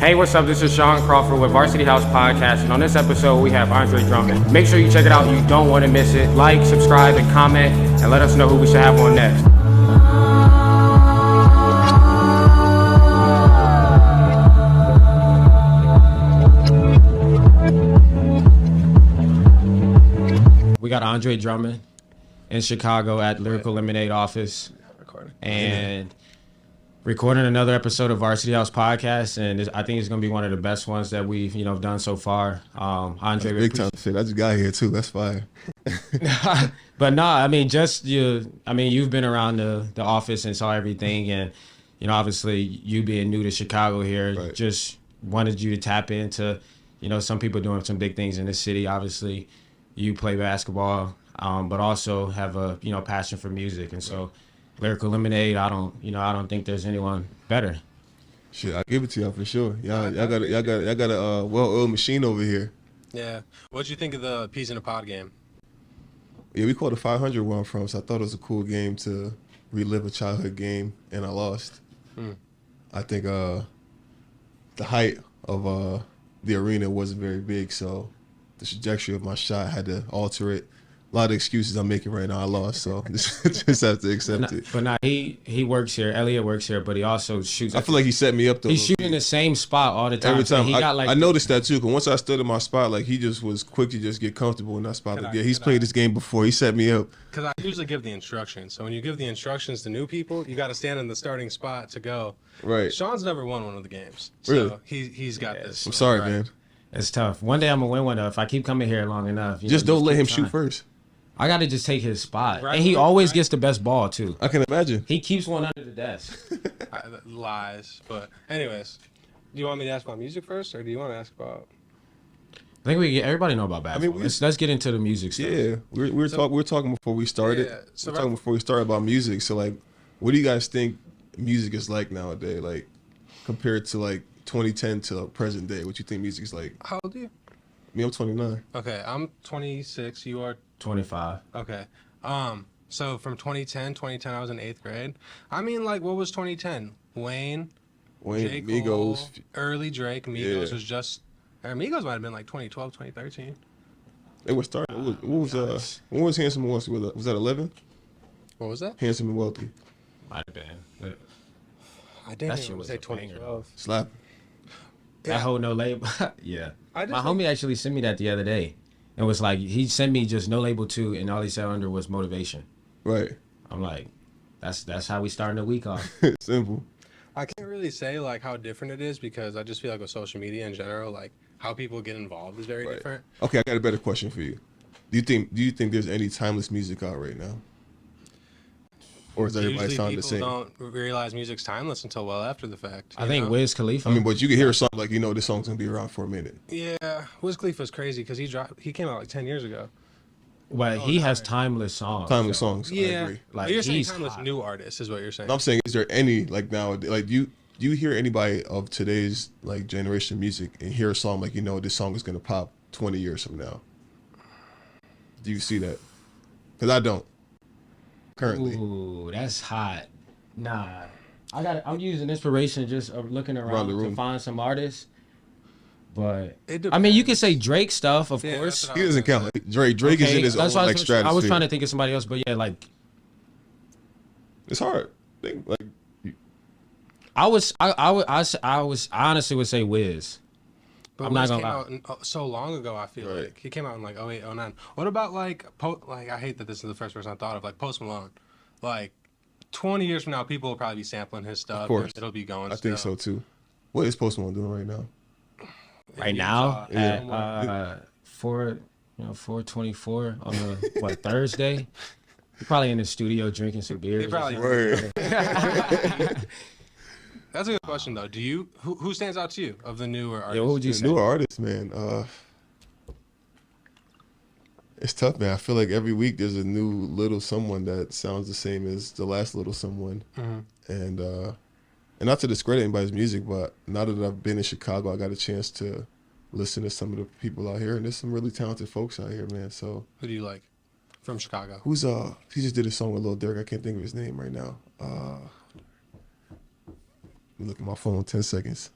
Hey, what's up? This is Sean Crawford with Varsity House Podcast, and on this episode, we have Andre Drummond. Make sure you check it out. You don't want to miss it. Like, subscribe, and comment, and let us know who we should have on next. We got Andre Drummond in Chicago at Lyrical Lemonade office, and recording another episode of Varsity House Podcast, and I think it's going to be one of the best ones that we've done so far. Andre, big time shit. I just got here too. That's fire. But no, I mean, you've been around the office and saw everything, and obviously you being new to Chicago here, right. Just wanted you to tap into, some people doing some big things in the city. Obviously, you play basketball, but also have a passion for music, and so. Lyrical Lemonade, I don't think there's anyone better. Shit, I'll give it to y'all for sure. Y'all got a well-oiled machine over here. Yeah. What'd you think of the Peas in a Pod game? Yeah, we called a 500 where I'm from, so I thought it was a cool game to relive a childhood game, and I lost. I think the height of the arena wasn't very big, so the trajectory of my shot had to alter it. A lot of excuses I'm making right now. I lost, so just have to accept it. But now he works here. Elliot works here, but he also shoots. I feel like he set me up though. He's shooting the same spot all the time. Every time. I noticed that too. Because once I stood in my spot, like he just was quick to just get comfortable in that spot. He's played this game before. He set me up. Because I usually give the instructions. So when you give the instructions to new people, you got to stand in the starting spot to go. Right. Sean's never won one of the games. So really? He's got this. I'm sorry, right. man. It's tough. One day I'm gonna win one if I keep coming here long enough. Just don't let him shoot first. I got to just take his spot. Right, and he always gets the best ball, too. I can imagine. He keeps one under the desk. Lies. But anyways, do you want me to ask about music first, or do you want to ask about... I think everybody know about basketball. Let's get into the music stuff. Yeah. We were talking before we started. Yeah, we were talking before we started about music. So, like, what do you guys think music is like nowadays? Like, compared to, like, 2010 to present day, what you think music is like? How old are you? Me, I'm 29. Okay, I'm 26. You are... 25. Okay. So from 2010, I was in 8th grade. I mean, like, what was 2010? Wayne, J. Cole, Migos. early Drake. Migos was just... Migos might have been like 2012, 2013. It was starting. When was Handsome and Wealthy? Was that 11? What was that? Handsome and Wealthy. Might have been. I didn't even say 2012. Slap. That whole no label. Yeah. My homie actually sent me that the other day. It was like, he sent me just no label 2, and all he said under was motivation. Right. I'm like, that's how we starting the week off. Simple. I can't really say, like, how different it is, because I just feel like with social media in general, like, how people get involved is very different. Okay, I got a better question for you. Do you think there's any timeless music out right now? Or is everybody sound the same? People don't realize music's timeless until well after the fact. I think Wiz Khalifa. I mean, but you can hear a song like, this song's going to be around for a minute. Yeah, Wiz Khalifa's crazy because he came out like 10 years ago. Well, he has timeless songs. Timeless songs, yeah. I agree. Like, you're saying timeless new artists is what you're saying. I'm saying, is there any, like, nowadays, like, do you hear anybody of today's, like, generation of music and hear a song like, this song is going to pop 20 years from now? Do you see that? Because I don't. Currently. Ooh, that's hot. Nah, I'm using inspiration just looking around to find some artists. But I mean, you can say Drake stuff, of course. He doesn't count. Like, Drake is in his own like stratosphere. I was trying to think of somebody else, but yeah, like it's hard. I honestly would say Wiz. But I'm not gonna lie. Out so long ago, I feel like he came out in like 08, 09. What about like I hate that this is the first person I thought of, like Post Malone. Like 20 years from now, people will probably be sampling his stuff. Of course, it'll be going. I think so too. What is Post Malone doing right now? Right now, at 4:24 on a Thursday. He's probably in the studio drinking some beers. They probably That's a good question though. Do you who stands out to you of the newer artists? Yeah, what would you say? Newer artists, man. It's tough, man. I feel like every week there's a new little someone that sounds the same as the last little someone. And not to discredit anybody's music, but now that I've been in Chicago, I got a chance to listen to some of the people out here, and there's some really talented folks out here, man. So who do you like from Chicago? He just did a song with Lil Durk. I can't think of his name right now. Let me look at my phone. 10 seconds.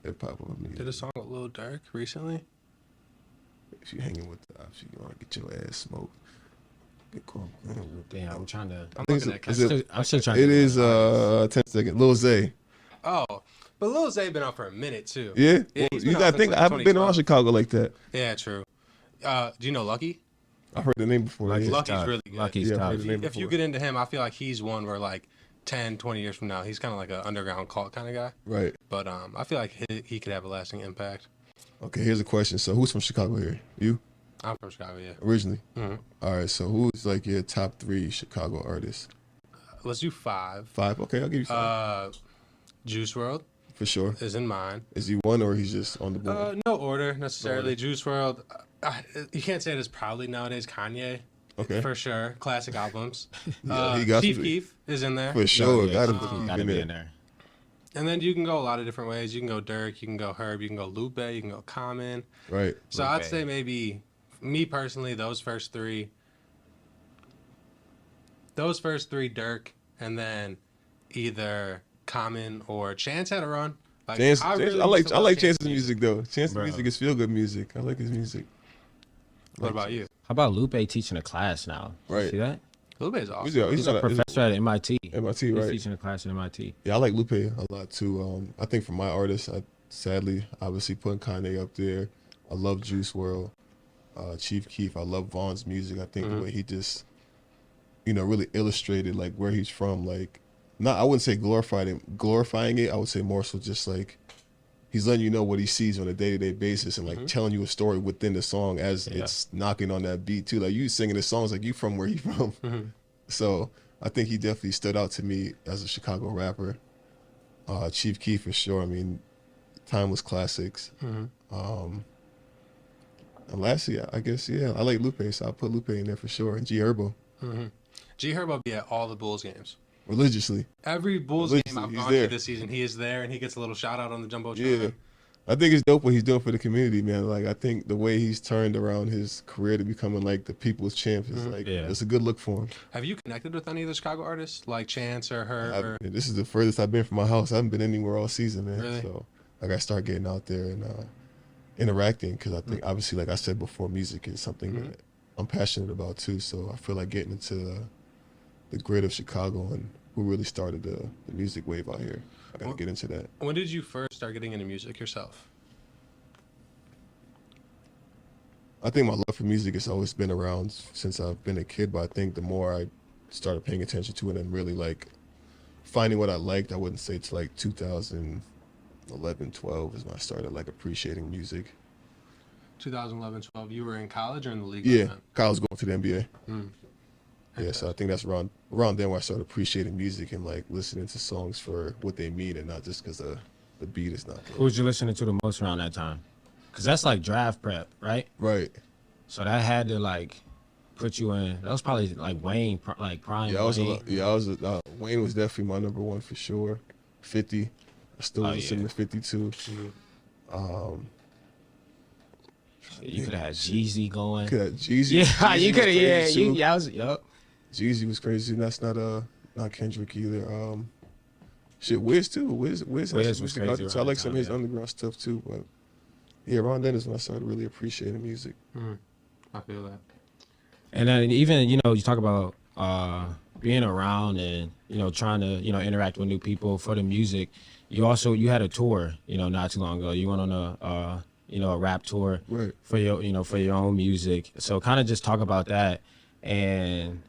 hip hop immediately. Did a song with Lil Durk recently? If you hanging with the ops, you want to get your ass smoked. Get caught. Damn, I'm trying to. I'm looking at I'm still trying. It is 10 seconds. Lil Zay. Oh, but Lil Zay been out for a minute too. Yeah. Yeah, Well, he's been you out gotta since, think like, I haven't been around 2012. Chicago like that. Yeah, true. Do you know Lucky? I've heard the name before. Lucky's Yeah. Lucky's tough. really good. Lucky's Yeah, I've tough. heard the name If you before. get into him, I feel like he's one where like 10, 20 years from now, he's kind of like an underground cult kind of guy. Right. But I feel like he could have a lasting impact. Okay, here's a question. So who's from Chicago here? You? I'm from Chicago, yeah. Originally? Mhm. All right, so who's like your top 3 Chicago artists? Let's do 5. 5? Okay, I'll give you 5. Juice WRLD For sure. is in mine. Is he one or he's just on the board? No order necessarily. Juice WRLD, you can't say it as proudly nowadays. Kanye, Okay. for sure. Classic albums. Yeah, he got Chief to be. Keef is in there. For sure. Yeah, Gotta gotta be in there. And then you can go a lot of different ways. You can go Durk, you can go Herb, you can go Lupe, you can go Common. Right. So Lupe. I'd say maybe, me personally, those first three, Durk, and then either Common or Chance had a run. Like, Chance, I really like used to love Chance's music though. Chance's Bro. music is feel good music. I like his music. What about you? How about Lupe teaching a class now? Right. See that? Lupe is awesome. He's a professor at MIT. MIT, He's right? teaching a class at MIT. Yeah, I like Lupe a lot too. I think for my artists, I sadly obviously putting Kanye up there. I love Juice WRLD, Chief Keef. I love Vaughn's music. I think the way he just, really illustrated like where he's from. Like, not I wouldn't say glorifying it. I would say more so just like he's letting you know what he sees on a day-to-day basis and like telling you a story within the song as it's knocking on that beat too. Like you singing the songs like you from where he from. So I think he definitely stood out to me as a Chicago rapper. Chief Keef for sure. I mean, timeless classics. And lastly, I guess, I like Lupe, so I'll put Lupe in there for sure. And G Herbo, G Herbo be at all the Bulls games. religiously. Every Bulls Religiously, game I've he's gone there. to this season, he is there, and he gets a little shout out on the Jumbotron. Yeah. I think it's dope what he's doing for the community, man. Like, I think the way he's turned around his career to becoming, like, the people's champ is, like, it's a good look for him. Have you connected with any of the Chicago artists, like Chance or her? This is the furthest I've been from my house. I haven't been anywhere all season, man. Really? So I got to start getting out there and interacting because I think, obviously, like I said before, music is something that I'm passionate about, too. So I feel like getting into the grid of Chicago and who really started the music wave out here. I got to get into that. When did you first start getting into music yourself? I think my love for music has always been around since I've been a kid, but I think the more I started paying attention to it and really like finding what I liked, I wouldn't say it's like 2011, 12 is when I started like appreciating music. 2011, 12. You were in college or in the league? Yeah, then? college going to the NBA. Yeah, so I think that's around then where I started appreciating music and like listening to songs for what they mean and not just because the beat is not good. Who was you listening to the most around that time? Because that's like draft prep, right? Right. So that had to like put you in. That was probably like Wayne, like prime. Yeah, Wayne was definitely my number one for sure. 50. I still listen to 52. You could have had Jeezy going. Could have Jeezy. Yeah, Jeezy you was could have. Yeah, crazy, too. I was. Yup. Jeezy was crazy. And that's not Kendrick either. Wiz too. Wiz has Wiz some was music crazy out there. So I around like that some of time, his yeah. underground stuff too. But yeah, around then is when I started really appreciating music. I feel that. And then even you talk about being around and trying to interact with new people for the music. You had a tour not too long ago. You went on a rap tour Right. for your own music. So kind of just talk about that. And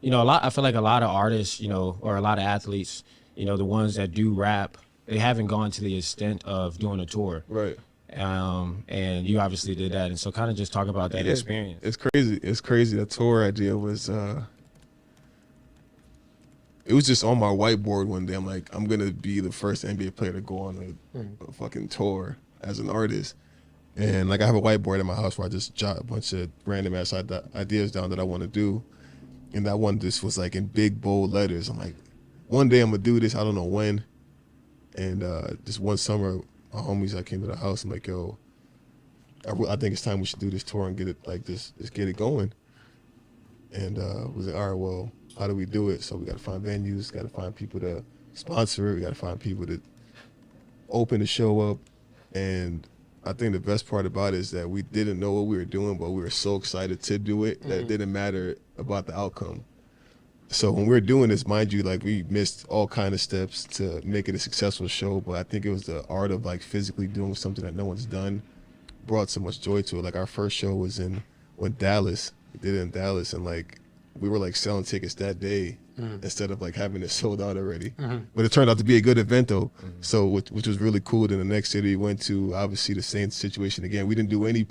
I feel like a lot of artists or a lot of athletes the ones that do rap, they haven't gone to the extent of doing a tour. Right. And you obviously did that. And so kind of just talk about that experience. It's crazy. It's crazy. The tour idea was it was just on my whiteboard one day. I'm like, I'm gonna be the first NBA player to go on a fucking tour as an artist. And like I have a whiteboard in my house where I just jot a bunch of random ass ideas down that I want to do. And that one just was like in big bold letters. I'm like, one day I'm gonna do this. I don't know when. And just one summer, my homies, I came to the house. I'm like, yo, I think it's time we should do this tour and get it like this. Just get it going. And was like, all right, well, how do we do it? So we got to find venues, got to find people to sponsor it. We got to find people to open the show up. And I think the best part about it is that we didn't know what we were doing, but we were so excited to do it that it didn't matter about the outcome. So when we were doing this, mind you, like we missed all kind of steps to make it a successful show, but I think it was the art of like physically doing something that no one's done brought so much joy to it. Like our first show was in Dallas. We did it in Dallas, and like we were like selling tickets that day instead of like having it sold out already. But it turned out to be a good event though. So which was really cool. Then the next city we went to, obviously the same situation again. We didn't do any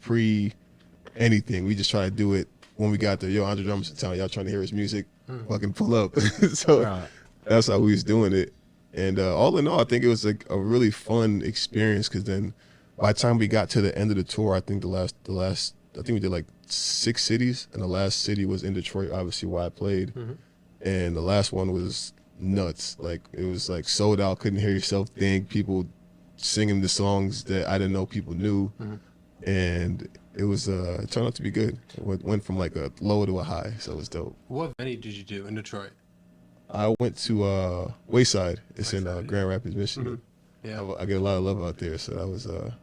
anything. We just tried to do it when we got there. Yo, Andre Drummond's in town. Y'all trying to hear his music? Fucking pull up. So that's how we was doing it. And all in all, I think it was like a really fun experience, because then by the time we got to the end of the tour, I think the last I think we did like 6 cities, and the last city was in Detroit, obviously where I played. And the last one was nuts. Like it was like sold out, couldn't hear yourself think, people singing the songs that I didn't know people knew. And it was it turned out to be good. It went from like a low to a high, so it was dope. What venue did you do in Detroit? I went to Wayside. It's in Grand Rapids, Michigan. Yeah, I get a lot of love out there, so that was a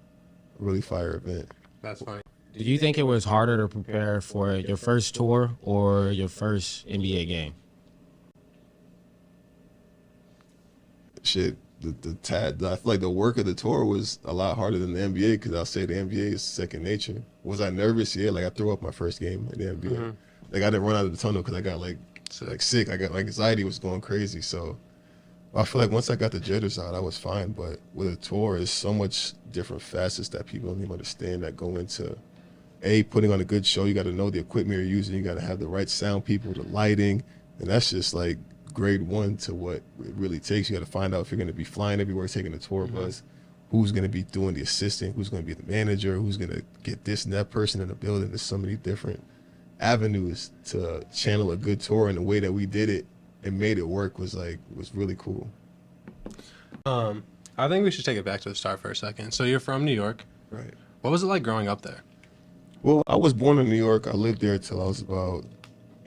really fire event. that's funny. Did you think it was harder to prepare for your first tour or your first NBA game? Shit, I feel like the work of the tour was a lot harder than the NBA, because I'll say the NBA is second nature. Was I nervous? Yeah, like I threw up my first game in the NBA. Like I didn't run out of the tunnel because I got like sick. I got like anxiety was going crazy. So I feel like once I got the jitters out, I was fine. But with a tour, there's so much different facets that people don't even understand that go into putting on a good show. You got to know the equipment you're using. You got to have the right sound people, the lighting, and that's just like grade 1 to what it really takes. You got to find out if you're going to be flying everywhere, taking a tour bus, who's going to be doing the assistant, who's going to be the manager, who's going to get this and that person in the building. There's so many different avenues to channel a good tour, and the way that we did it and made it work was really cool. I think we should take it back to the start for a second. So you're from New York. Right. What was it like growing up there? Well, I was born in New York. I lived there till I was about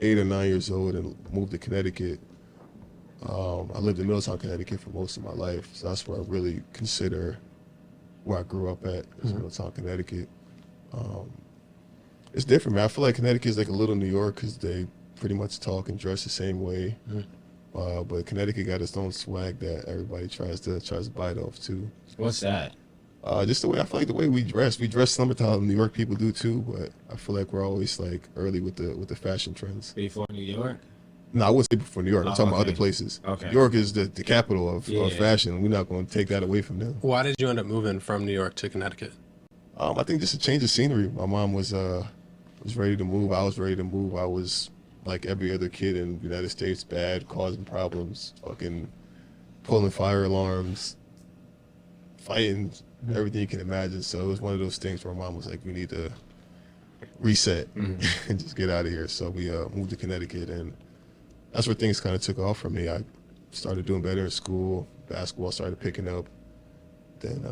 8 or 9 years old and moved to Connecticut. I lived in Middletown, Connecticut for most of my life, so that's where I really consider where I grew up at, is Middletown, Connecticut. It's different, man. I feel like Connecticut is like a little New York because they pretty much talk and dress the same way. But Connecticut got its own swag that everybody tries to bite off too. What's that? Just the way, I feel like the way we dress summertime, how New York people do too, but I feel like we're always like early with the fashion trends. Before New York? No, I wouldn't say before New York. I'm talking about other places. Okay. New York is the capital of fashion. We're not going to take that away from them. Why did you end up moving from New York to Connecticut? I think just a change of scenery. My mom was ready to move. I was ready to move. I was like every other kid in the United States, bad, causing problems, fucking pulling fire alarms, fighting, everything you can imagine. So it was one of those things where my mom was like, we need to reset and just get out of here. So we moved to Connecticut, and that's where things kind of took off for me. I started doing better in school. Basketball started picking up. Then,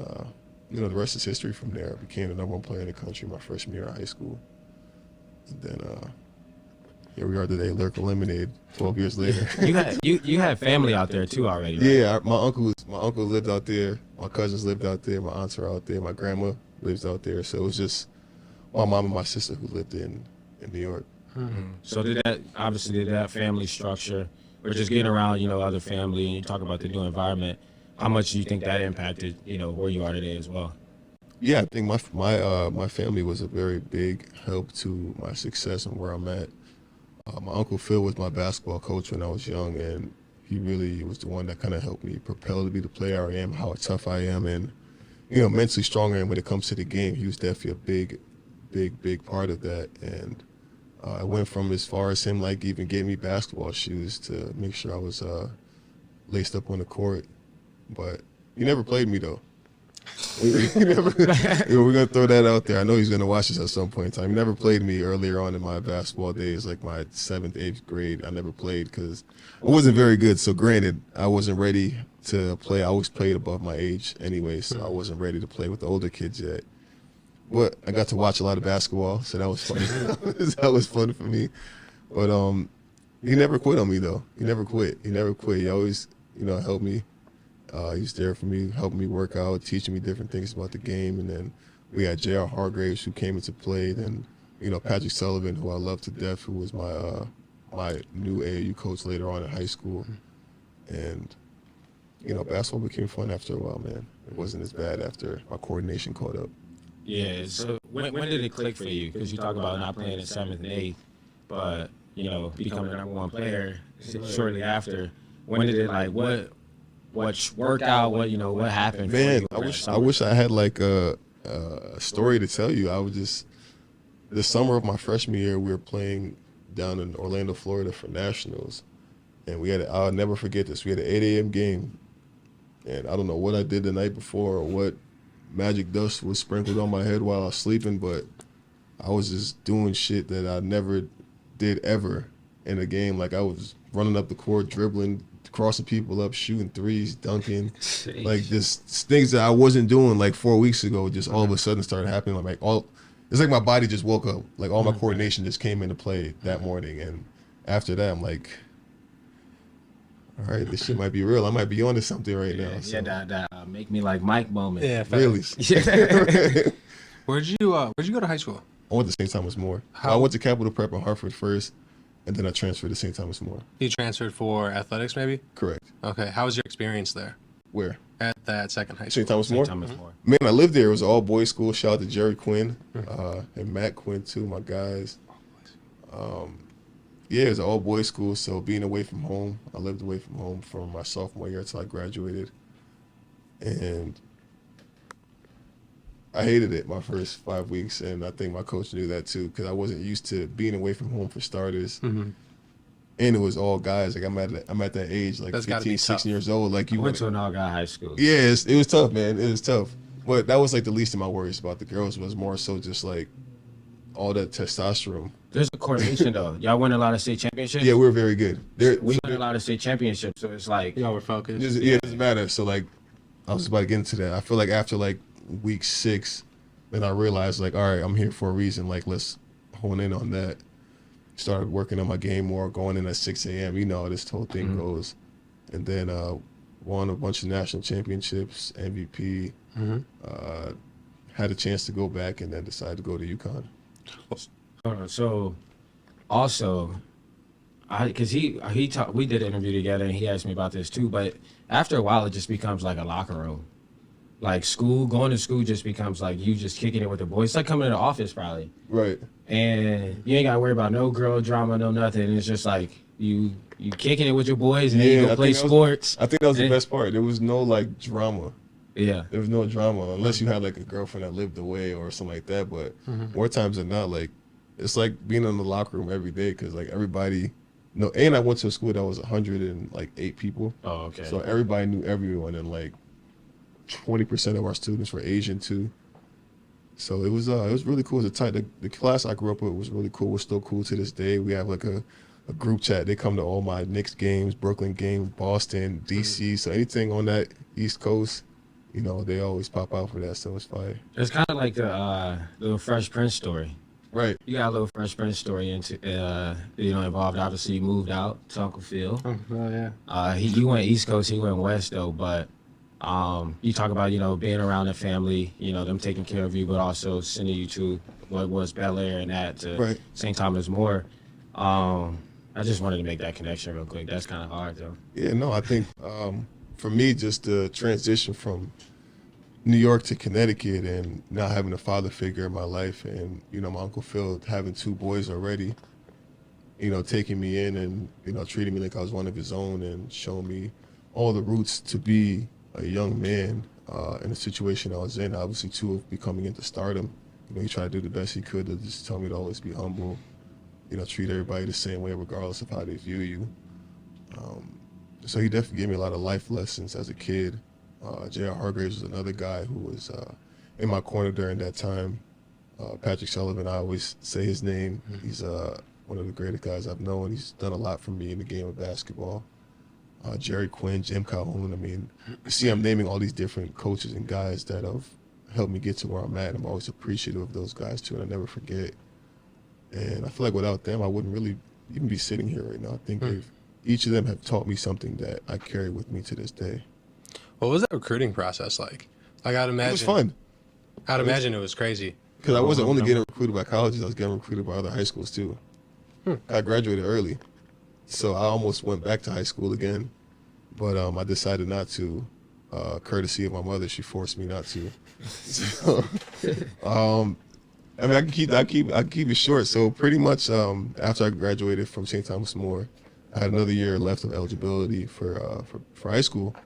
the rest is history from there. I became the #1 player in the country my freshman year of high school. And then here we are today, Lyrical Lemonade, 12 years later. You had family out there too already, right? Yeah, my uncle lived out there. My cousins lived out there. My aunts are out there. My grandma lives out there. So it was just my mom and my sister who lived in New York. So did that family structure, or just getting around, other family, and you talk about the new environment, how much do you think that impacted, where you are today as well? Yeah, I think my family was a very big help to my success and where I'm at. My Uncle Phil was my basketball coach when I was young, and he really was the one that kind of helped me propel to be the player I am, how tough I am, and, mentally stronger. And when it comes to the game, he was definitely a big part of that. And I went from as far as him, like, even gave me basketball shoes to make sure I was laced up on the court. But he never played me, though. We're going to throw that out there. I know he's going to watch this at some point in time. He never played me earlier on in my basketball days, like my 7th, 8th grade. I never played because I wasn't very good. So granted, I wasn't ready to play. I always played above my age anyway, so I wasn't ready to play with the older kids yet. But I got to watch a lot of basketball, so that was fun. That was fun for me. But he never quit on me, though. He never quit. He always, helped me. He's there for me, helping me work out, teaching me different things about the game. And then we had J.R. Hargraves, who came into play. Then, Patrick Sullivan, who I love to death, who was my new AAU coach later on in high school. And, basketball became fun after a while, man. It wasn't as bad after my coordination caught up. Yeah, so when did it click for you? Because you talk about not playing in 7th and 8th, but, becoming the number one player shortly after. When did it, what worked out, what happened for Man, you? I wish I had, a story to tell you. The summer of my freshman year, we were playing down in Orlando, Florida for nationals. And I'll never forget this. We had an 8 a.m. game. And I don't know what I did the night before or what magic dust was sprinkled on my head while I was sleeping, but I was just doing shit that I never did ever in a game. Like, I was running up the court, dribbling, crossing people up, shooting threes, dunking. Like, just things that I wasn't doing 4 weeks ago just all of a sudden started happening. It's like my body just woke up. Like, all my coordination just came into play that morning. And after that, I'm like, all right, this shit might be real. I might be onto something right now. So. Yeah, that make me like Mike moment. Yeah, really. Where'd you go to high school? I went to St. Thomas More. I went to Capital Prep in Hartford first, and then I transferred to St. Thomas More. You transferred for athletics, maybe? Correct. Okay. How was your experience there? Where? At that second high school. St. Thomas More? St. Thomas More. Man, I lived there. It was an all-boys school. Shout out to Jerry Quinn and Matt Quinn, too, my guys. Yeah, it was an all-boys school, so being away from home, I lived away from home from my sophomore year until I graduated. And I hated it my first 5 weeks, and I think my coach knew that, too, because I wasn't used to being away from home for starters. Mm-hmm. And it was all guys. Like, I'm at that age, like 15, 16 years old. Like, I went to an all-guy high school. Yeah, it was tough, man. It was tough. But that was, the least of my worries about the girls. Was more so just, all that testosterone. There's a correlation, though. Y'all win a lot of state championships? Yeah, we were very good. We won a lot of state championships, so it's like... Y'all were focused. It doesn't matter. So, I was about to get into that. I feel like after, week 6, then I realized, all right, I'm here for a reason. Let's hone in on that. Started working on my game more, going in at 6 a.m. You know how this whole thing goes. And then won a bunch of national championships, MVP. Had a chance to go back and then decided to go to UConn. So, also, because we did an interview together and he asked me about this too, but after a while it just becomes like a locker room. Going to school just becomes you just kicking it with the boys. It's like coming to the office probably. Right. And you ain't got to worry about no girl drama, no nothing. It's just you kicking it with your boys and then you go play sports. I think that was the best part. There was no drama. Yeah. There was no drama unless you had a girlfriend that lived away or something like that. But more times than not, it's like being in the locker room every day because everybody. No, and I went to a school that was 108 people. Oh, okay. So everybody knew everyone, and 20% of our students were Asian too. So it was really cool. It was tight. The class I grew up with was really cool. We're still cool to this day. We have a group chat. They come to all my Knicks games, Brooklyn games, Boston, DC. So anything on that East Coast, they always pop out for that. So it's fire. It's kind of like the little Fresh Prince story. Right. You got a little Fresh Prince story involved. Obviously, you moved out to Uncle Phil. Oh yeah. You went East Coast. He went West though. But you talk about being around the family. Them taking care of you, but also sending you to what was Bel Air and that to St. Thomas More. I just wanted to make that connection real quick. That's kind of hard though. Yeah. No, I think for me, just the transition from New York to Connecticut and not having a father figure in my life and, my Uncle Phil having 2 boys already, taking me in and, treating me like I was one of his own and showing me all the roots to be a young man in the situation I was in, obviously too, of becoming into stardom. He tried to do the best he could to just tell me to always be humble, treat everybody the same way regardless of how they view you. So he definitely gave me a lot of life lessons as a kid. J.R. Hargraves was another guy who was in my corner during that time. Patrick Sullivan, I always say his name. He's one of the greatest guys I've known. He's done a lot for me in the game of basketball. Jerry Quinn, Jim Calhoun. I mean, you see I'm naming all these different coaches and guys that have helped me get to where I'm at. I'm always appreciative of those guys, too, and I never forget. And I feel like without them, I wouldn't really even be sitting here right now. I think each of them have taught me something that I carry with me to this day. What was that recruiting process like? Like, I'd imagine. It was fun. I'd imagine it was crazy. Because I wasn't only getting recruited by colleges, I was getting recruited by other high schools too. I graduated early, so I almost went back to high school again, but I decided not to. Courtesy of my mother, she forced me not to. So, I mean, I can keep it short. So pretty much after I graduated from St. Thomas More, I had another year left of eligibility for high school.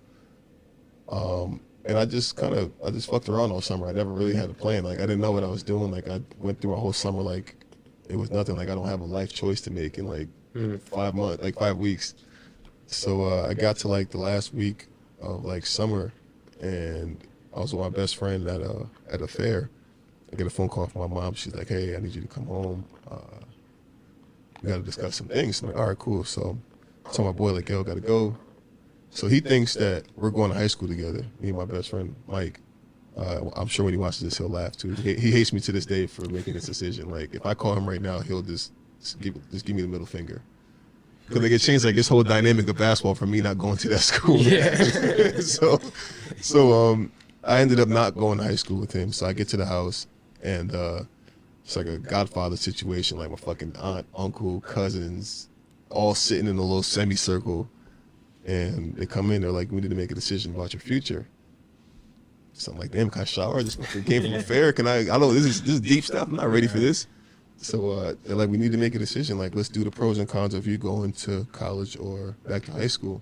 And I just fucked around all summer. I never really had a plan. Like, I didn't know what I was doing. Like, I went through a whole summer like it was nothing. Like, I don't have a life choice to make in like 5 weeks. So I got to like the last week of like summer, and I was with my best friend at a fair. I get a phone call from my mom. She's like, "Hey, I need you to come home. We got to discuss some things." I'm like, "All right, cool." So I told my boy, like, "Yo, gotta go." So he thinks that we're going to high school together, me and my best friend, Mike. I'm sure when he watches this, he'll laugh too. He hates me to this day for making this decision. Like, if I call him right now, he'll just give me the middle finger. Because like, it changed like this whole dynamic of basketball for me not going to that school. Yeah. so I ended up not going to high school with him. So I get to the house, and it's like a Godfather situation. Like, my fucking aunt, uncle, cousins, all sitting in a little semicircle. And they come in, they're like, "We need to make a decision about your future." So I'm like, "Damn, can I shower? I just came from a fair. Can I don't know, this is deep stuff. I'm not ready for this." So they're like, "We need to make a decision. Like, let's do the pros and cons of you going to college or back to high school."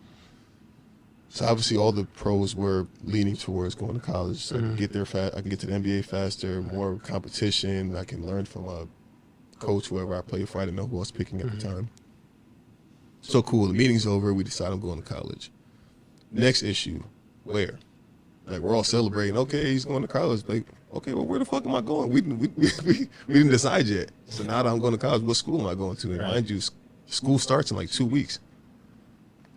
So obviously all the pros were leaning towards going to college. So I can get there I can get to the NBA faster, more competition. I can learn from a coach, whoever I played for. I didn't know who I was picking at the time. So cool, the meeting's over, we decide I'm going to college. Next issue, where? Like, we're all celebrating, okay, he's going to college. Like, okay, well, where the fuck am I going? We didn't decide yet. So now that I'm going to college, what school am I going to? And mind you, school starts in like 2 weeks.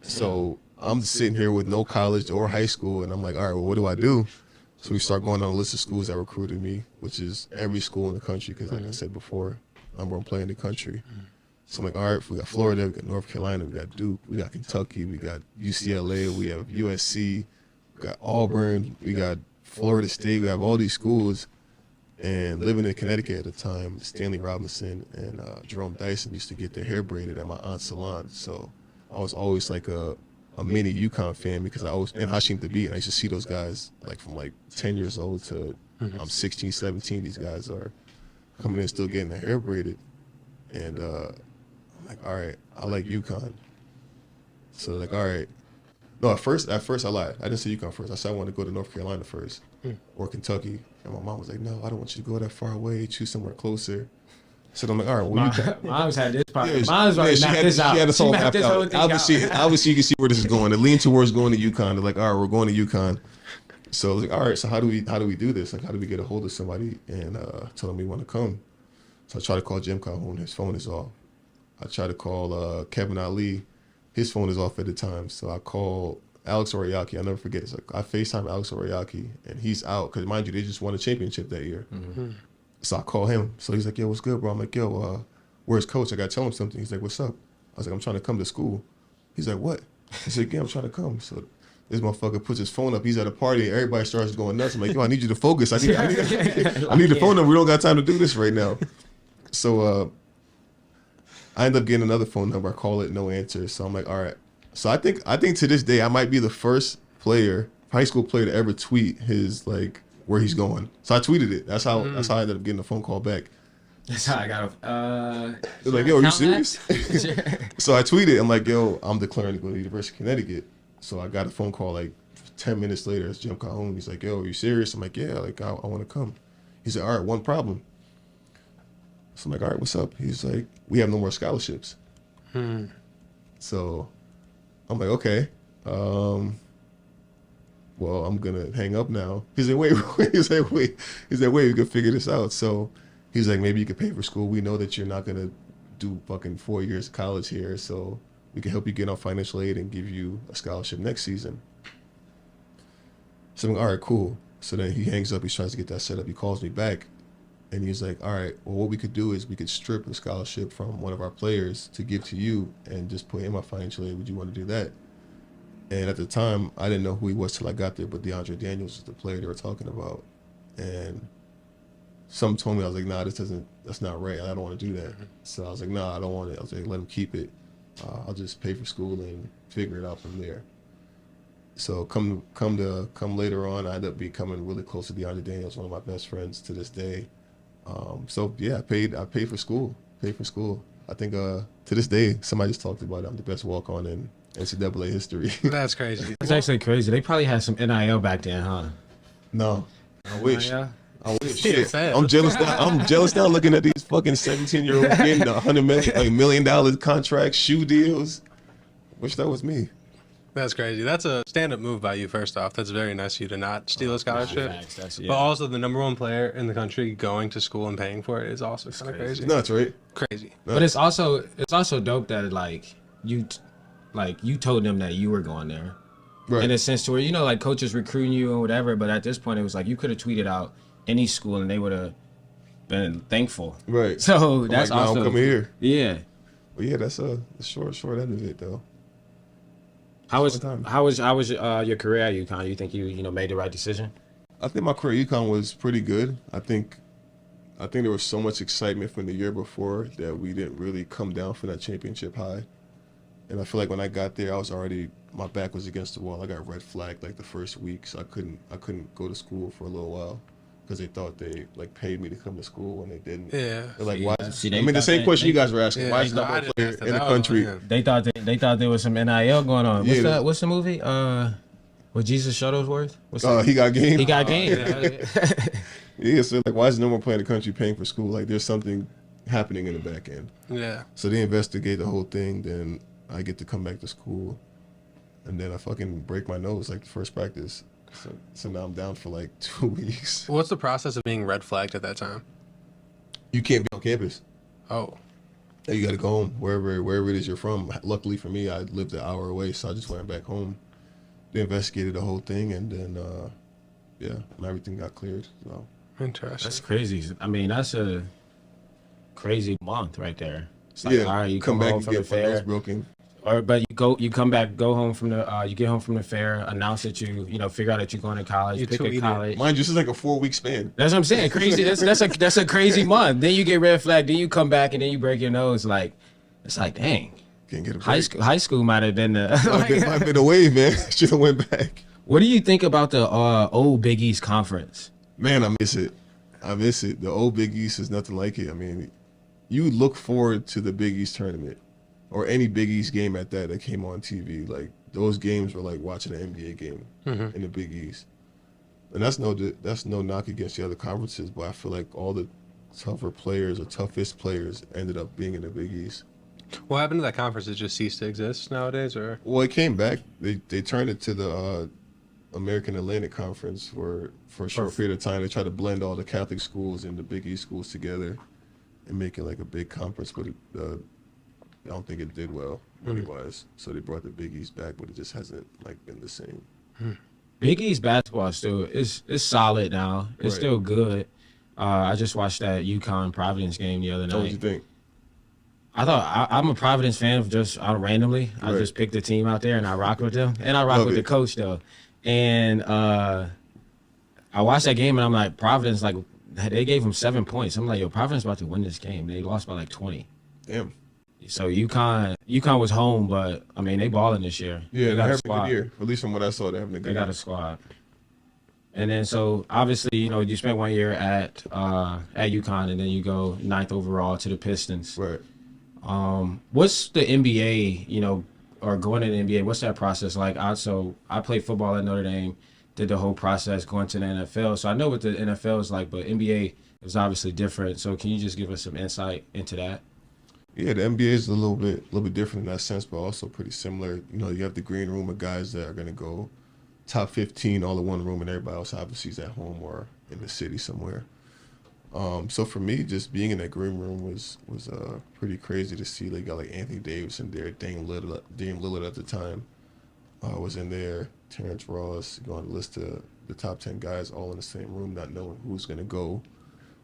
So I'm sitting here with no college or high school, and I'm like, all right, well, what do I do? So we start going on a list of schools that recruited me, which is every school in the country, because like I said before, number one player in the country. So I'm like, all right, we got Florida, we got North Carolina, we got Duke, we got Kentucky, we got UCLA, we have USC, we got Auburn, we got Florida State, we have all these schools. And living in Connecticut at the time, Stanley Robinson and Jerome Dyson used to get their hair braided at my aunt's salon. So I was always like a mini UConn fan, because I always, and Hashim Thabit, and I used to see those guys like from like 10 years old to I'm 16, 17. These guys are coming in still getting their hair braided. And I'm like, all right, I like UConn. So like, all right. No, at first I lied. I didn't say UConn first. I said I wanted to go to North Carolina first or Kentucky. And my mom was like, no, I don't want you to go that far away. Choose somewhere closer. So I'm like, all right, well, Mom's had this part. Yeah, Mom's already mapped this out. She had this all mapped whole out. thing Obviously, you can see where this is going. It leaned towards going to UConn. They're like, all right, we're going to UConn. So I was like, all right, so how do we do this? Like, how do we get a hold of somebody and tell them we want to come? So I try to call Jim Calhoun. His phone is off. I try to call Kevin Ali. His phone is off at the time. So I call Alex Oriaki. I'll never forget it. So I FaceTime Alex Oriaki, and he's out. Because mind you, they just won a championship that year. So I call him. So he's like, yo, what's good, bro? I'm like, yo, where's coach? I got to tell him something. He's like, what's up? I was like, I'm trying to come to school. He's like, what? He said, yeah, I'm trying to come. So this motherfucker puts his phone up. He's at a party. Everybody starts going nuts. I'm like, yo, I need you to focus. I need the phone number. We don't got time to do this right now. So I end up getting another phone number. I call it, no answer. So I'm like, all right. So I think to this day I might be the first high school player to ever tweet his like where he's going. So I tweeted it. That's how I ended up getting a phone call back. That's how I got They're like, yo, are you serious? So I tweeted, I'm like, yo, I'm declaring to go to the University of Connecticut. So I got a phone call like 10 minutes later. It's Jim Calhoun. He's like, yo, are you serious? I'm like, yeah, like I want to come. He's like, all right, one problem. So I'm like, all right, what's up? He's like, we have no more scholarships. So I'm like, okay. Well, I'm gonna hang up now. He's like, wait. He's like, wait, we can figure this out. So he's like, maybe you could pay for school. We know that you're not gonna do fucking 4 years of college here, so we can help you get on financial aid and give you a scholarship next season. So I'm like, all right, cool. So then he hangs up. He tries to get that set up. He calls me back. And he's like, all right, well, what we could do is we could strip the scholarship from one of our players to give to you and just put in my financial aid. Would you want to do that? And at the time, I didn't know who he was till I got there, but DeAndre Daniels was the player they were talking about. And some told me, I was like, nah, that's not right. I don't want to do that. So I was like, nah, I don't want it. I was like, let him keep it. I'll just pay for school and figure it out from there. So come later on, I ended up becoming really close to DeAndre Daniels, one of my best friends to this day. So yeah, I paid for school. I think to this day, somebody just talked about it. I'm the best walk-on in NCAA history. That's crazy. That's actually crazy. They probably had some NIL back then, huh? No, I wish. NIL? I wish. Shit. I'm jealous now looking at these fucking 17-year-olds getting $100 million contracts, shoe deals. Wish that was me. That's crazy. That's a stand-up move by you, first off. That's very nice of you to not steal a scholarship. But also the number one player in the country going to school and paying for it is also kind of crazy. Nuts, right? Crazy. But it's also dope that you told them that you were going there. Right. In a sense to where, coaches recruiting you and whatever, but at this point it was like you could have tweeted out any school and they would have been thankful. Right. So that's like, also I'm coming here. Yeah. Well, yeah, that's the short end of it though. How was your career at UConn? You think you made the right decision? I think my career at UConn was pretty good. I think there was so much excitement from the year before that we didn't really come down from that championship high. And I feel like when I got there, my back was against the wall. I got red flagged like the first week, so I couldn't go to school for a little while because they thought they paid me to come to school when they didn't. Yeah. They're like, why? The same question you guys were asking. Why is not a player in the country? They thought there was some NIL going on. What's the movie? With Jesus Shuttlesworth? He got game. He got game. Yeah. So like, why is no one player in the country paying for school? Like, there's something happening in the back end. Yeah. So they investigate the whole thing. Then I get to come back to school, and then I fucking break my nose like the first practice. So now I'm down for like 2 weeks. What's the process of being red flagged at that time? You can't be on campus. Oh. You got to go home wherever it is you're from. Luckily for me, I lived an hour away, so I just went back home. They investigated the whole thing, and then and everything got cleared. So. Interesting. That's crazy. I mean, that's a crazy month right there. It's like, all right, you come back home from the fair, broken. But you come back, go home from you get home from the fair, announce that you figure out that you're going to college, pick a college. Mind you, this is like a 4-week span. That's what I'm saying. Crazy. That's a crazy month. Then you get red flagged. Then you come back and then you break your nose. Like, it's like, dang. Can't get a break. High school might have been the might have been a wave, man. Should have went back. What do you think about the old Big East conference? Man, I miss it. The old Big East is nothing like it. I mean, you look forward to the Big East tournament or any Big East game at that came on TV. Like, those games were like watching an NBA game in the Big East. And that's no knock against the other conferences, but I feel like all the tougher players or toughest players ended up being in the Big East. What happened to that conference? It just ceased to exist nowadays, or? Well, it came back. They turned it to the American Atlantic Conference for a short period of time. They tried to blend all the Catholic schools and the Big East schools together and make it like a big conference, but I don't think it did well money-wise. So they brought the Big East back, but it just hasn't been the same. Big East basketball is solid now. It's still good. I just watched that UConn Providence game the other night. What did you think? I thought I'm a Providence fan of just randomly. I just picked the team out there and I rock with them, and I rock with the coach though. And I watched that game and I'm like, Providence, like, they gave them 7 points. I'm like, yo, Providence about to win this game. They lost by like 20. Damn. So UConn was home, but I mean they balling this year. Yeah, they have a good year. At least from what I saw, they're having a good year. They got a squad. And then so obviously, you spent 1 year at UConn and then you go 9th overall to the Pistons. Right. What's the NBA, or going to the NBA, what's that process like? I played football at Notre Dame, did the whole process going to the NFL. So I know what the NFL is like, but NBA is obviously different. So can you just give us some insight into that? Yeah, the NBA is a little bit different in that sense, but also pretty similar. You have the green room of guys that are going to go top 15 all in one room, and everybody else obviously is at home or in the city somewhere. So for me, just being in that green room was pretty crazy to see. They got like Anthony Davis in there, Dame Lillard at the time was in there, Terrence Ross, going to list the top 10 guys all in the same room, not knowing who's going to go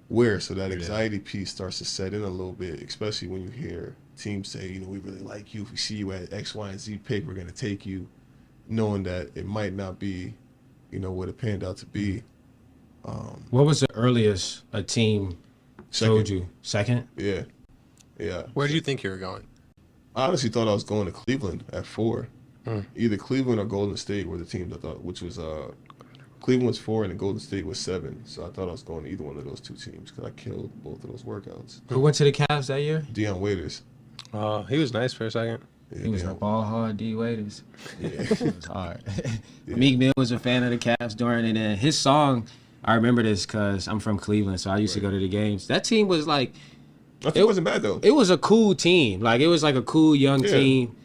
where. So that anxiety piece starts to set in a little bit, especially when you hear teams say, we really like you. If we see you at X, Y, and Z pick, we're going to take you. knowing that it might not be, what it panned out to be. What was the earliest a team showed you? Second? Yeah. Where do you think you were going? I honestly thought I was going to Cleveland at 4. Either Cleveland or Golden State were the teams I thought, which was Cleveland was 4 and Golden State was 7. So I thought I was going to either one of those two teams because I killed both of those workouts. Who went to the Cavs that year? Deion Waiters. He was nice for a second. He was a ball hard D Waiters. Yeah. It was hard. Meek Mill was a fan of the Cavs during, and then his song, I remember this because I'm from Cleveland, so I used to go to the games. That team was like, it wasn't bad though. It was a cool team. Like it was like a cool young team.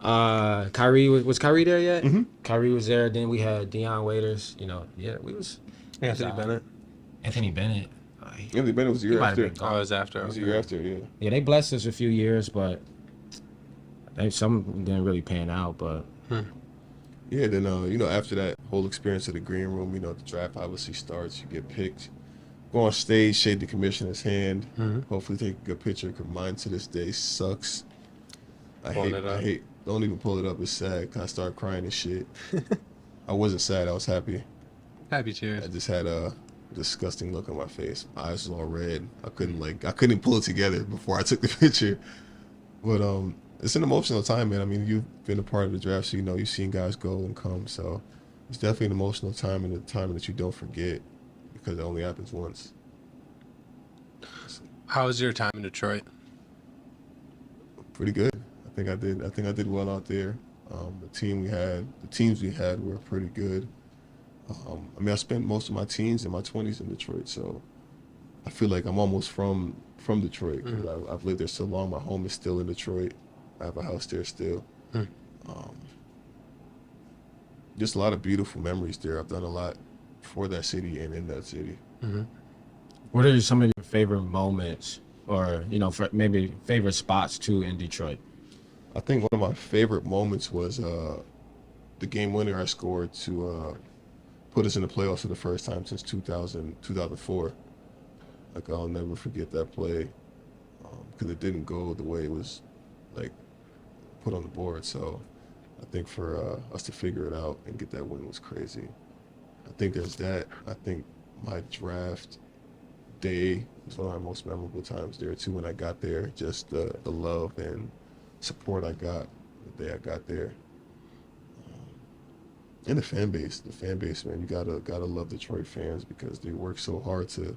Kyrie was Kyrie there yet? Mm-hmm. Kyrie was there. Then we had Deion Waiters. We was Anthony Bennett. Anthony Bennett. Anthony Bennett was the year after. Oh, it was after. It was the year after, yeah. Yeah, they blessed us a few years, but some didn't really pan out. But yeah, then after that whole experience of the green room, the draft obviously starts. You get picked, go on stage, shake the commissioner's hand, hopefully take a good picture. Because mine to this day sucks. I hate. Don't even pull it up. It's sad. 'Cause I started crying and shit. I wasn't sad. I was happy. Happy cheers. I just had a disgusting look on my face. My eyes was all red. I couldn't even pull it together before I took the picture. But it's an emotional time, man. I mean, you've been a part of the draft, so you've seen guys go and come. So it's definitely an emotional time and a time that you don't forget because it only happens once. How was your time in Detroit? Pretty good. I think I did well out there. The teams we had were pretty good. I spent most of my teens and my 20s in Detroit, so I feel like I'm almost from Detroit. 'Cause I've lived there so long. My home is still in Detroit. I have a house there still. Just a lot of beautiful memories there. I've done a lot for that city and in that city. what are some of your favorite moments, or maybe favorite spots too in Detroit? I think one of my favorite moments was the game winner I scored to put us in the playoffs for the first time since 2004. Like, I'll never forget that play because it didn't go the way it was put on the board. So I think for us to figure it out and get that win was crazy. I think there's that. I think my draft day was one of my most memorable times there too when I got there. Just the love and support I got the day I got there. And the fan base, man, you gotta love Detroit fans because they work so hard to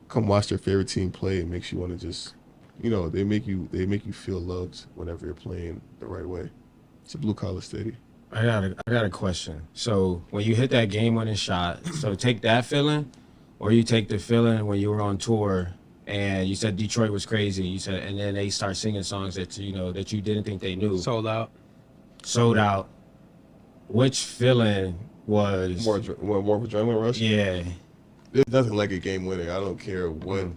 come watch their favorite team play. It makes you want to just, they make you feel loved whenever you're playing the right way. It's a blue collar city. I got a question. So when you hit that game-winning shot, so take that feeling, or you take the feeling when you were on tour and you said Detroit was crazy. You said, and then they start singing songs that that you didn't think they knew. Sold out. Which feeling was more of adrenaline rush? Yeah. There's nothing like a game winner. I don't care what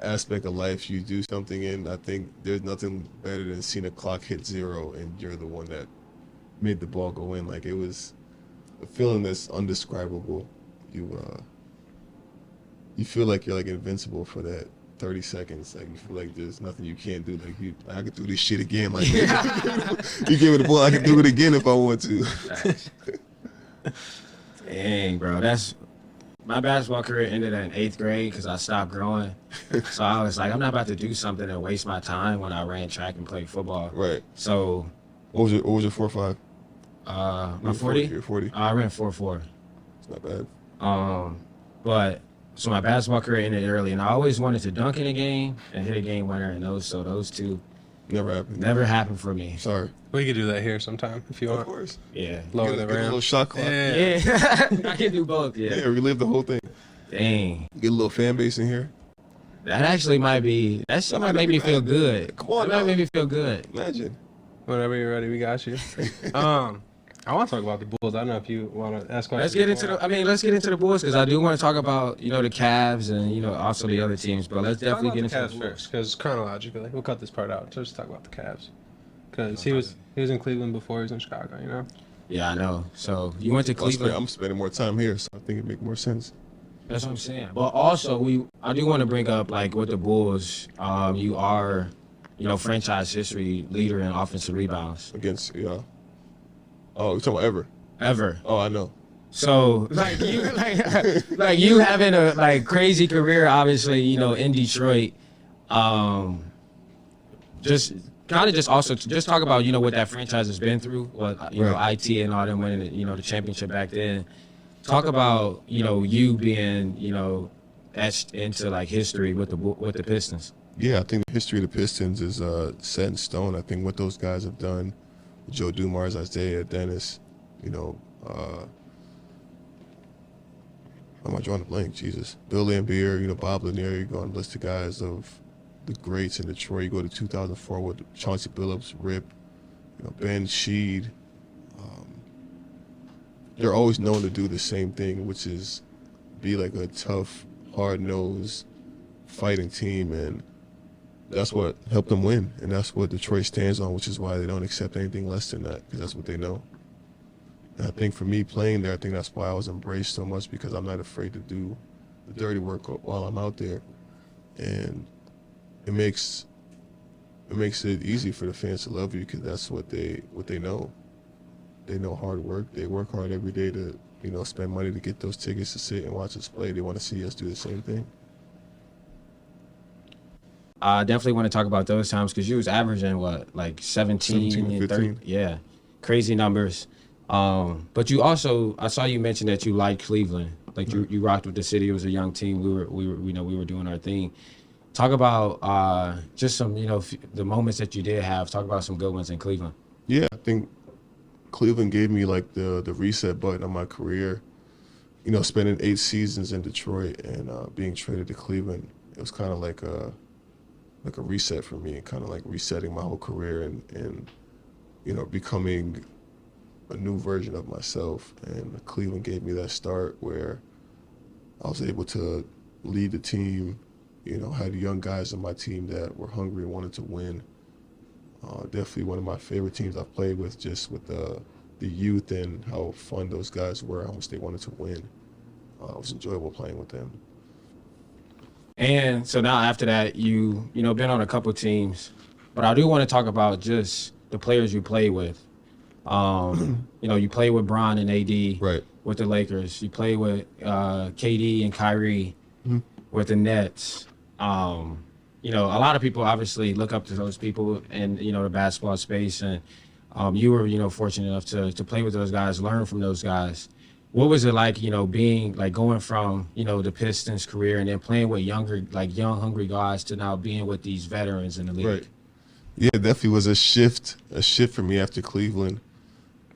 aspect of life you do something in. I think there's nothing better than seeing a clock hit 0 and you're the one that made the ball go in. Like, it was a feeling that's undescribable. You feel like you're invincible for that 30 seconds. Like, you feel like there's nothing you can't do. Like, I could do this shit again. Like, you give me the ball, I can do it again if I want to. Dang, bro, my basketball career ended in 8th grade because I stopped growing. So I was like, I'm not about to do something and waste my time when I ran track and played football. Right. So what was your 4.5? My 40? Your 40. I ran 4.4. It's not bad. But so my basketball career ended early, and I always wanted to dunk in a game and hit a game winner, and those two never happened for me. Sorry. We could do that here sometime if you want. Of course. Yeah. Lower Get the a rim. little shot clock. Yeah. I can do both. Yeah. Yeah, relive the whole thing. Dang. Get a little fan base in here. That actually might make me feel good. Come on, that might make me feel good. Imagine. Whenever you're ready, we got you. I want to talk about the Bulls. I don't know if you want to ask questions. Let's get into the Bulls because I do want to talk about the Cavs and also the other teams. But let's definitely get into the Cavs first because chronologically, we'll cut this part out. So just talk about the Cavs because he was in Cleveland before he was in Chicago. Yeah, I know. So you went to Cleveland. I'm spending more time here, so I think it make more sense. That's what I'm saying. But also, I do want to bring up with the Bulls. You are, franchise history leader in offensive rebounds. Against Oh, you're talking about ever? Ever. Oh, I know. So like you having a like crazy career, obviously, you know, in Detroit. Just kind of just also just talk about, you know, what that franchise has been through, what, you know, IT and all them winning, you know, the championship back then. Talk about, you know, you being, you know, etched into like history with the Pistons. Yeah, I think the history of the Pistons is set in stone. I think what those guys have done, Joe Dumars, Isaiah, Dennis, you know, how am I drawing a blank? Jesus. Bill Laimbeer, you know, Bob Lanier, you go on the list of guys of the greats in Detroit. You go to 2004 with Chauncey Billups, Rip, you know, Ben Sheed. They're always known to do the same thing, which is be like a tough, hard-nosed, fighting team, and that's what helped them win, and that's what Detroit stands on, which is why they don't accept anything less than that, because that's what they know. And I think for me playing there, I think that's why I was embraced so much, because I'm not afraid to do the dirty work while I'm out there, and it makes it easy for the fans to love you, because that's what they know. They know hard work. They work hard every day to, you know, spend money to get those tickets to sit and watch us play. They want to see us do the same thing. I definitely want to talk about those times, because you was averaging what, like 17 and 30? Yeah, crazy numbers. But you also, I saw you mention that you liked Cleveland. Like you rocked with the city. It was a young team. We were doing our thing. Talk about just some, you know, the moments that you did have. Talk about some good ones in Cleveland. Yeah, I think Cleveland gave me like the reset button on my career. You know, spending 8 seasons in Detroit and being traded to Cleveland, it was kind of like a reset for me, kind of like resetting my whole career and you know, becoming a new version of myself. And Cleveland gave me that start where I was able to lead the team, you know, had young guys on my team that were hungry and wanted to win. Definitely one of my favorite teams I've played with, just with the youth and how fun those guys were, how much they wanted to win. It was enjoyable playing with them. And so now after that, you know, been on a couple teams, but I do want to talk about just the players you play with. You know, you play with Bron and AD Right. with the Lakers. You play with KD and Kyrie with the Nets. You know, a lot of people obviously look up to those people in, you know, the basketball space, and you were, you know, fortunate enough to play with those guys, learn from those guys. What was it like, you know, being like going from, you know, the Pistons career and then playing with young, hungry guys to now being with these veterans in the league? Right. Yeah, it definitely was a shift for me after Cleveland.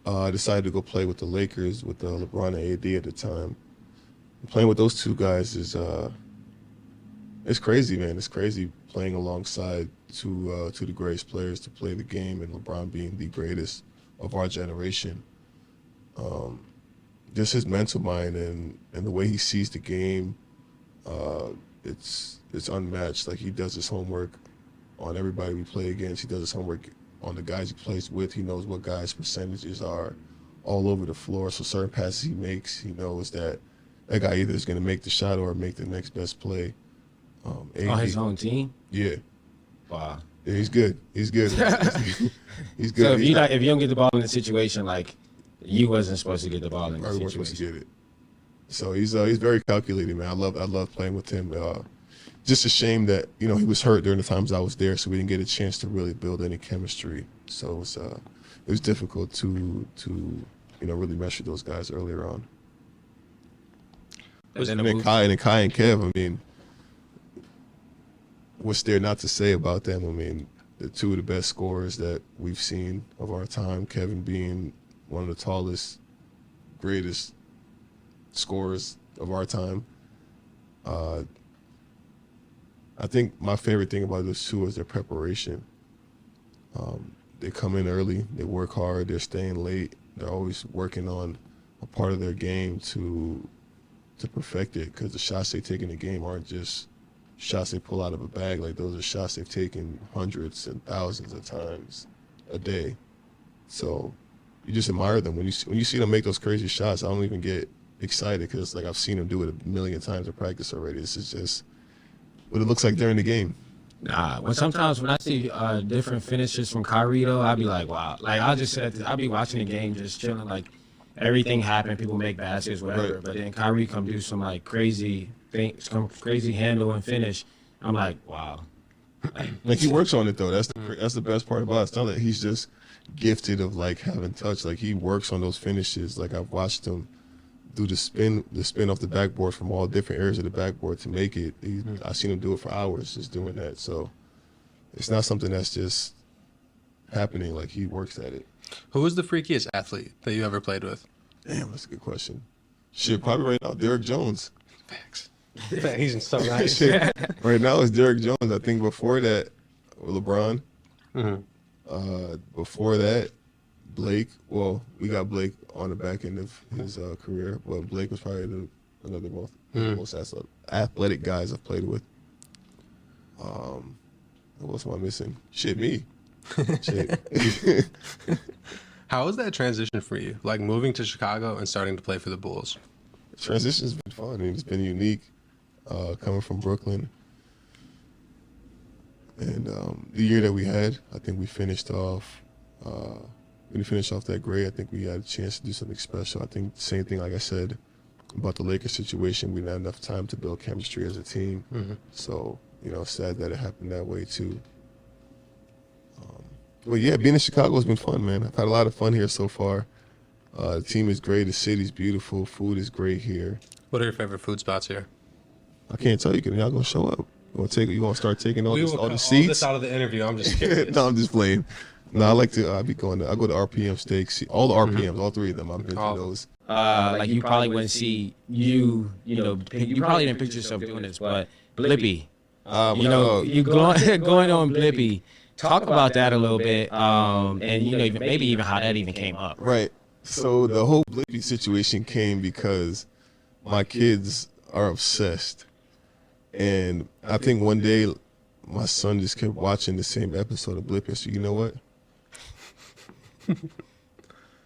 I decided to go play with the Lakers with LeBron and AD at the time. Playing with those two guys is it's crazy, man. It's crazy playing alongside two of the greatest players to play the game, and LeBron being the greatest of our generation. Just his mental mind and the way he sees the game, it's unmatched. Like, he does his homework on everybody we play against. He does his homework on the guys he plays with. He knows what guys' percentages are all over the floor. So certain passes he makes, he knows that guy either is going to make the shot or make the next best play. On his own team? Yeah. Wow. Yeah, he's good. He's good. He's good. So if you don't get the ball in the situation, like, you wasn't supposed to get the ball in the Everyone's situation. supposed to get it. So he's very calculated, man. I love playing with him. Just a shame that, you know, he was hurt during the times I was there, so we didn't get a chance to really build any chemistry. So it was difficult to you know, really mesh with those guys earlier on. And then Kai and Kev, I mean, what's there not to say about them? I mean, they're two of the best scorers that we've seen of our time. Kevin being one of the tallest, greatest scorers of our time. I think my favorite thing about those two is their preparation. They come in early, they work hard, they're staying late, they're always working on a part of their game to perfect it, because the shots they take in the game aren't just shots they pull out of a bag. Like, those are shots they've taken hundreds and thousands of times a day. So you just admire them. When you see them make those crazy shots, I don't even get excited, because, like, I've seen them do it a million times in practice already. This is just what it looks like during the game. Nah, sometimes when I see different finishes from Kyrie though, I'll be like, wow. Like I'll be watching the game just chilling, like everything happen, people make baskets, whatever. Right. But then Kyrie come do some like crazy things, some crazy handle and finish. I'm like, wow. Like he works on it though. That's the best part about it. It's not that he's just gifted of like having touch. Like he works on those finishes. Like I've watched him do the spin off the backboard from all different areas of the backboard to make it. I've seen him do it for hours just doing that. So it's not something that's just happening. Like he works at it. Who was the freakiest athlete that you ever played with? Damn, that's a good question. Shit, probably right now, Derrick Jones. Facts. He's so nice. Shit. Right now it's Derrick Jones. I think before that, LeBron. Mm-hmm. Before that, Blake. Well, we got Blake on the back end of his career, but Blake was probably another most athletic guys I've played with. What else am I missing? Shit, me. Shit. How was that transition for you? Like moving to Chicago and starting to play for the Bulls? Transition's been fun. I mean, it's been unique coming from Brooklyn. And the year that we had, I think we finished off. When we finished off that great, I think we had a chance to do something special. I think the same thing, like I said, about the Lakers situation. We didn't have enough time to build chemistry as a team. Mm-hmm. So, sad that it happened that way too. But yeah, being in Chicago has been fun, man. I've had a lot of fun here so far. The team is great. The city's beautiful. Food is great here. What are your favorite food spots here? I can't tell you because y'all gonna show up. You gonna start taking all the seats? All this out of the interview. I'm just curious. No, I'm just playing. No, I like to. I go to RPM Steaks. All the RPMs, all three of them. I've been to those. Like you probably wouldn't see you probably didn't picture yourself doing this, but Blippi, you going on Blippi. Talk about that a little bit, and maybe even how that even came up. Right. So the whole Blippi situation came because my kids are obsessed, and I think one day my son just kept watching the same episode of Blippi. So you know what?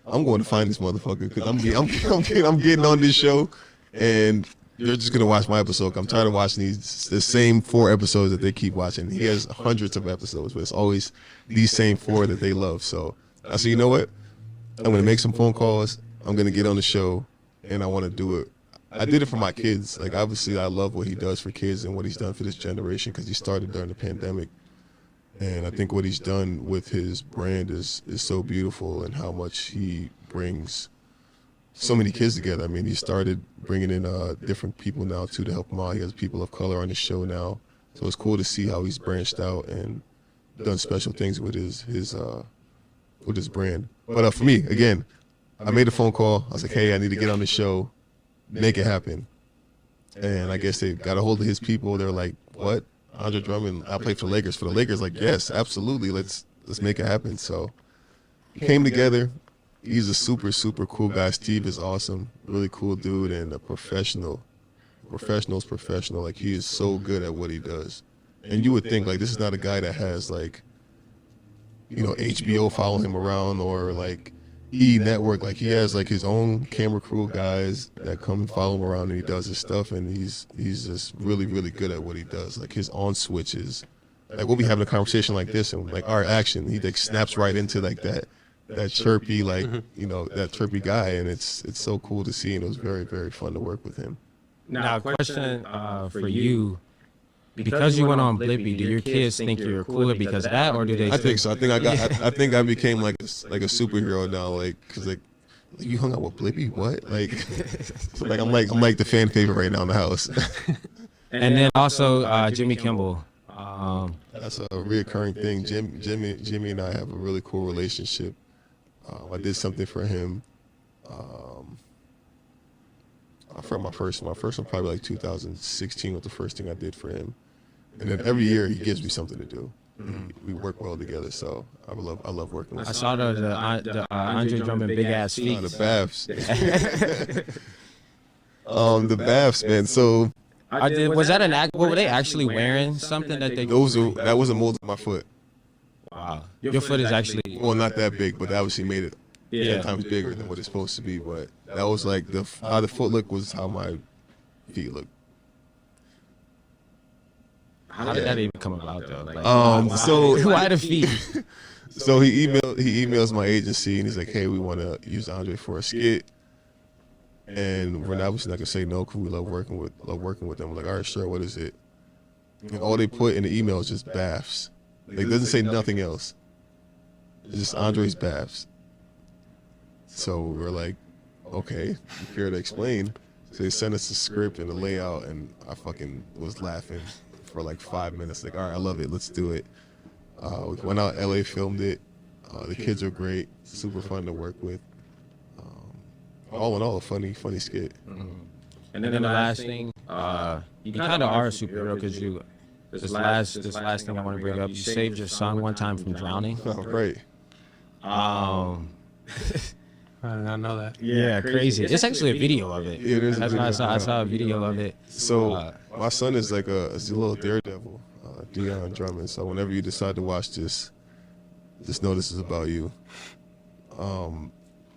I'm going to find this motherfucker because I'm getting on this show, and you're just gonna watch my episode. I'm tired of watching the same 4 episodes that they keep watching. He has hundreds of episodes, but it's always these same 4 that they love. So I said, you know what? I'm gonna make some phone calls. I'm gonna get on the show, and I want to do it. I did it for my kids. Like obviously, I love what he does for kids and what he's done for this generation because he started during the pandemic. And I think what he's done with his brand is so beautiful, and how much he brings so many kids together. I mean, he started bringing in different people now too to help him out. He has people of color on his show now, so it's cool to see how he's branched out and done special things with his brand. But for me, again, I made a phone call. I was like, hey, I need to get on the show, make it happen. And I guess they got a hold of his people. They're like, what? Andre Drummond, I play for the Lakers. For the Lakers, like, yes, absolutely. Let's make it happen. So it came together. He's a super, super cool guy. Steve is awesome. Really cool dude and a professional. Professional's professional. Like, he is so good at what he does. And you would think, like, this is not a guy that has, like, HBO following him around or, like, E! Network. Like, he has, like, his own camera crew guys that come and follow him around, and he does his stuff, and he's just really, really good at what he does. Like, his on switches. Like, we'll be having a conversation like this, and, like, our action, he, like, snaps right into, like, that chirpy, like, that chirpy guy, and it's so cool to see, and it was very, very fun to work with him. Now, question for you. Because you went on Blippi, do your kids think you're cooler because of that, or do they? I think so. I think I became like a superhero now, like, cause like you hung out with Blippi, what? Like, so like I'm like the fan favorite right now in the house. And then also Jimmy Kimball. That's a reoccurring thing. Jimmy and I have a really cool relationship. I did something for him. My first one probably like 2016 was the first thing I did for him. And then every year he gives me something to do. We work well together, so I love working with him. I saw the Andre Drummond big ass feet. The baths. The baths, man. So was that an act? Were they actually wearing something that they? That was a mold of my foot. Wow, your foot is actually not that big, but that obviously made it 10 times bigger than what it's supposed to be. But that was like how the foot looked was how my feet looked. How did that even come about though? Like, so why the feet? So he emails my agency and he's like, hey, we want to use Andre for a skit. And we're obviously not gonna say no because we love working with them. We're like, all right, sure, what is it? And all they put in the email is just baths. Like, it doesn't say nothing else. It's just Andre's baths. So we're like, okay, care to explain. So they sent us the script and the layout, and I fucking was laughing for like 5 minutes. Like, all right, I love it. Let's do it. We went out to LA, filmed it. The kids are great. Super fun to work with. All in all, a funny skit. Mm-hmm. And then the last thing, you kind of are a superhero because you. This last thing I want to bring up, you saved your son one time from drowning. Oh, right. I did not know that. Yeah, crazy. It's actually a video of it. Yeah, there's a video. I saw a video of it. So my son is like a little daredevil, Drummond. So whenever you decide to watch this, just know this is about you.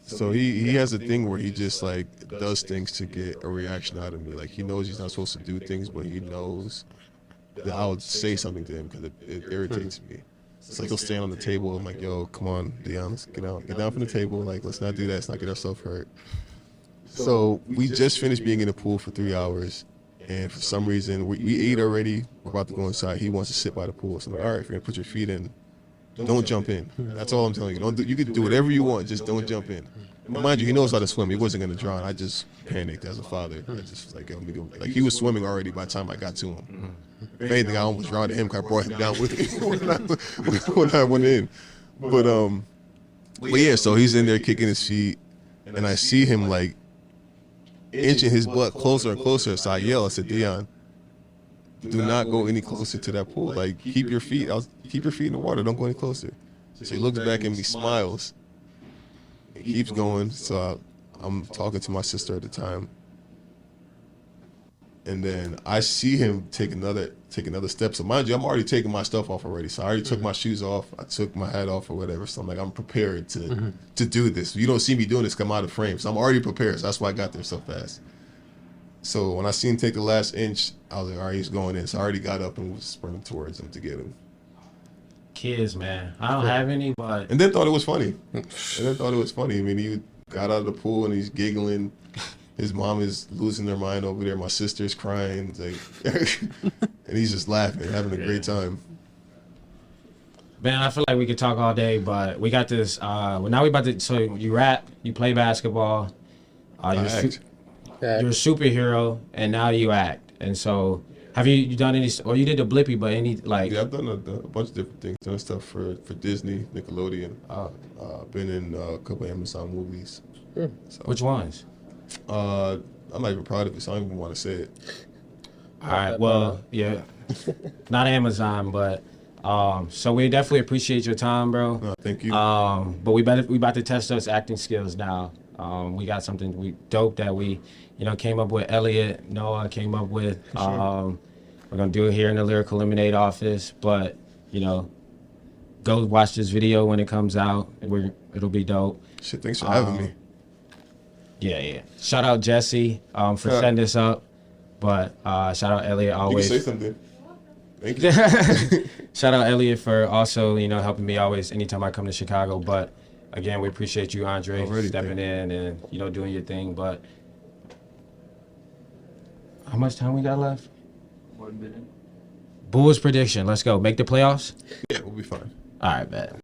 So he has a thing where he just like does things to get a reaction out of me. Like he knows he's not supposed to do things, but he knows that I would say something to him because it irritates me. It's like he'll stand on the table. I'm like, yo, come on, Dion, let's get down from the table. Like, let's not do that. Let's not get ourselves hurt. So we just finished being in the pool for 3 hours. And for some reason, we ate already. We're about to go inside. He wants to sit by the pool. So I'm like, all right, if you're going to put your feet in, don't jump in. That's all I'm telling you. You can do whatever you want. Just don't jump in. Mind you, he knows how to swim. He wasn't going to drown. I just panicked as a father. I just was like, yo, like he was swimming already by the time I got to him. If anything, I almost drowned him because I brought him down with me when I went in. But yeah, so he's in there kicking his feet, and I see him like inching his butt closer and closer. So I yell, I said, Dion, do not go any closer to that pool. Like, keep your feet in the water. Don't go any closer. So he looks back at me, smiles. He keeps going. So I'm talking to my sister at the time. And then I see him take another step. So mind you, I'm already taking my stuff off already. So I already took my shoes off. I took my hat off or whatever. So I'm like, I'm prepared to do this. You don't see me doing this, come out of frame. So I'm already prepared. So that's why I got there so fast. So when I seen him take the last inch, I was like, all right, he's going in. So I already got up and was sprinting towards him to get him. Kids, man. I don't have any, but... And then thought it was funny. I mean, he got out of the pool and he's giggling. His mom is losing their mind over there. My sister's crying. Like, and he's just laughing, having a great time. Man, I feel like we could talk all day, but we got this. Well, now we about to... So you rap, you play basketball. You're a superhero, and now you act. And so... Have you done any, or you did the Blippi, but any, like... Yeah, I've done a bunch of different things. Done stuff for Disney, Nickelodeon. Been in a couple of Amazon movies. Sure. So, which ones? I'm not even proud of it, so I don't even want to say it. All right, well, yeah. Not Amazon, but... so we definitely appreciate your time, bro. No, thank you. But we about to test those acting skills now. We got something dope that we, came up with. Elliot, Noah came up with. Sure. We're gonna do it here in the Lyrical Lemonade office. But go watch this video when it comes out. It'll be dope. Shit, thanks for having me. Yeah. Shout out Jesse for setting this up. But shout out Elliot always. You can say something. Thank you. Shout out Elliot for also, helping me always anytime I come to Chicago. But again, we appreciate you, Andre, stepping in and, doing your thing. But how much time we got left? 1 minute. Bulls prediction. Let's go. Make the playoffs? Yeah, we'll be fine. All right, bet.